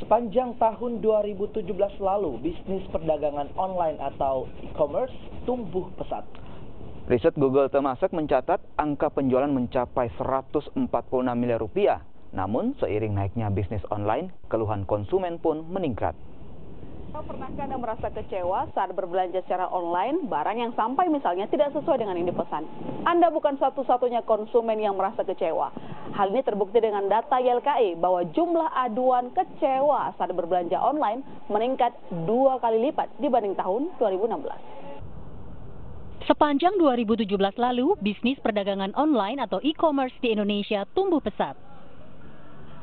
Sepanjang tahun 2017 lalu, bisnis perdagangan online atau e-commerce tumbuh pesat. Riset Google Temasek mencatat angka penjualan mencapai 146 miliar rupiah. Namun, seiring naiknya bisnis online, keluhan konsumen pun meningkat. Pernahkah Anda merasa kecewa saat berbelanja secara online, barang yang sampai misalnya tidak sesuai dengan yang dipesan? Anda bukan satu-satunya konsumen yang merasa kecewa. Hal ini terbukti dengan data YLKI bahwa jumlah aduan kecewa saat berbelanja online meningkat 2 kali lipat dibanding tahun 2016. Sepanjang 2017 lalu, bisnis perdagangan online atau e-commerce di Indonesia tumbuh pesat.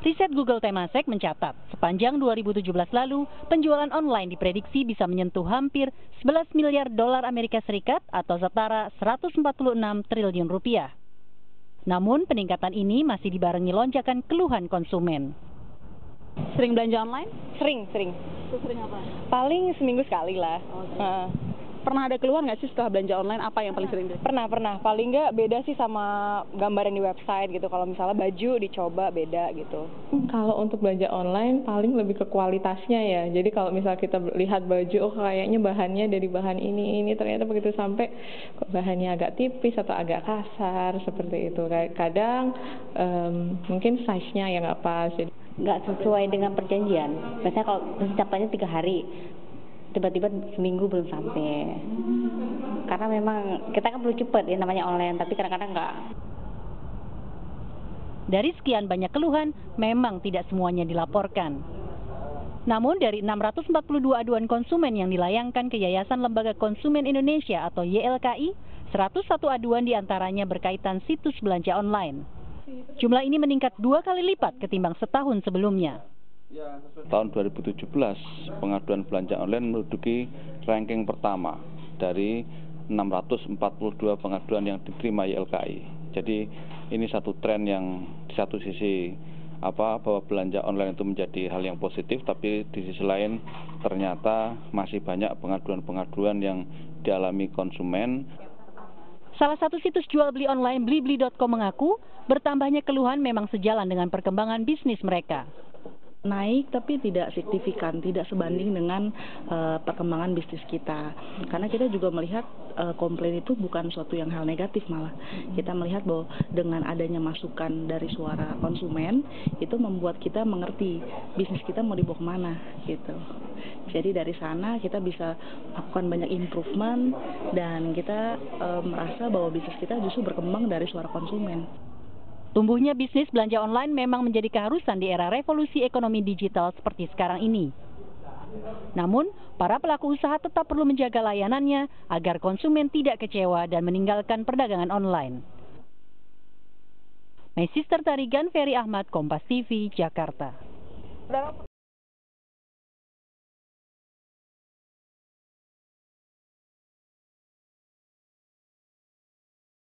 Riset Google Temasek mencatat, sepanjang 2017 lalu, penjualan online diprediksi bisa menyentuh hampir 11 miliar dolar Amerika Serikat atau setara 146 triliun rupiah. Namun, peningkatan ini masih dibarengi lonjakan keluhan konsumen. Sering belanja online? Sering. Sering apa? Paling seminggu sekali lah. Pernah ada keluhan nggak sih setelah belanja online? Apa yang paling sering? Pernah. Paling nggak beda sih sama gambaran di website gitu. Kalau misalnya baju dicoba beda gitu. Kalau untuk belanja online paling lebih ke kualitasnya ya. Jadi kalau misalnya kita lihat baju, oh kayaknya bahannya dari bahan ini ternyata begitu sampai kok bahannya agak tipis atau agak kasar seperti itu. Kadang mungkin size-nya yang nggak pas. Nggak sesuai dengan perjanjian. Biasanya kalau pencapaiannya 3 hari, tiba-tiba seminggu belum sampai. Karena memang kita kan perlu cepat ya namanya online, tapi kadang-kadang nggak. Dari sekian banyak keluhan, memang tidak semuanya dilaporkan. Namun dari 642 aduan konsumen yang dilayangkan ke Yayasan Lembaga Konsumen Indonesia atau YLKI, 101 aduan diantaranya berkaitan situs belanja online. Jumlah ini meningkat 2 kali lipat ketimbang setahun sebelumnya. Tahun 2017, pengaduan belanja online menduduki ranking pertama dari 642 pengaduan yang diterima YLKI. Jadi ini satu tren yang di satu sisi bahwa belanja online itu menjadi hal yang positif, tapi di sisi lain ternyata masih banyak pengaduan-pengaduan yang dialami konsumen. Salah satu situs jual beli online blibli.com mengaku bertambahnya keluhan memang sejalan dengan perkembangan bisnis mereka. Naik tapi tidak signifikan, tidak sebanding dengan perkembangan bisnis kita. Karena kita juga melihat komplain itu bukan suatu yang hal negatif, malah kita melihat bahwa dengan adanya masukan dari suara konsumen itu membuat kita mengerti bisnis kita mau dibawa kemana gitu. Jadi dari sana kita bisa lakukan banyak improvement dan kita merasa bahwa bisnis kita justru berkembang dari suara konsumen. Tumbuhnya bisnis belanja online memang menjadi keharusan di era revolusi ekonomi digital seperti sekarang ini. Namun, para pelaku usaha tetap perlu menjaga layanannya agar konsumen tidak kecewa dan meninggalkan perdagangan online. My Sister Tarigan, Ferry Ahmad, Kompas TV, Jakarta.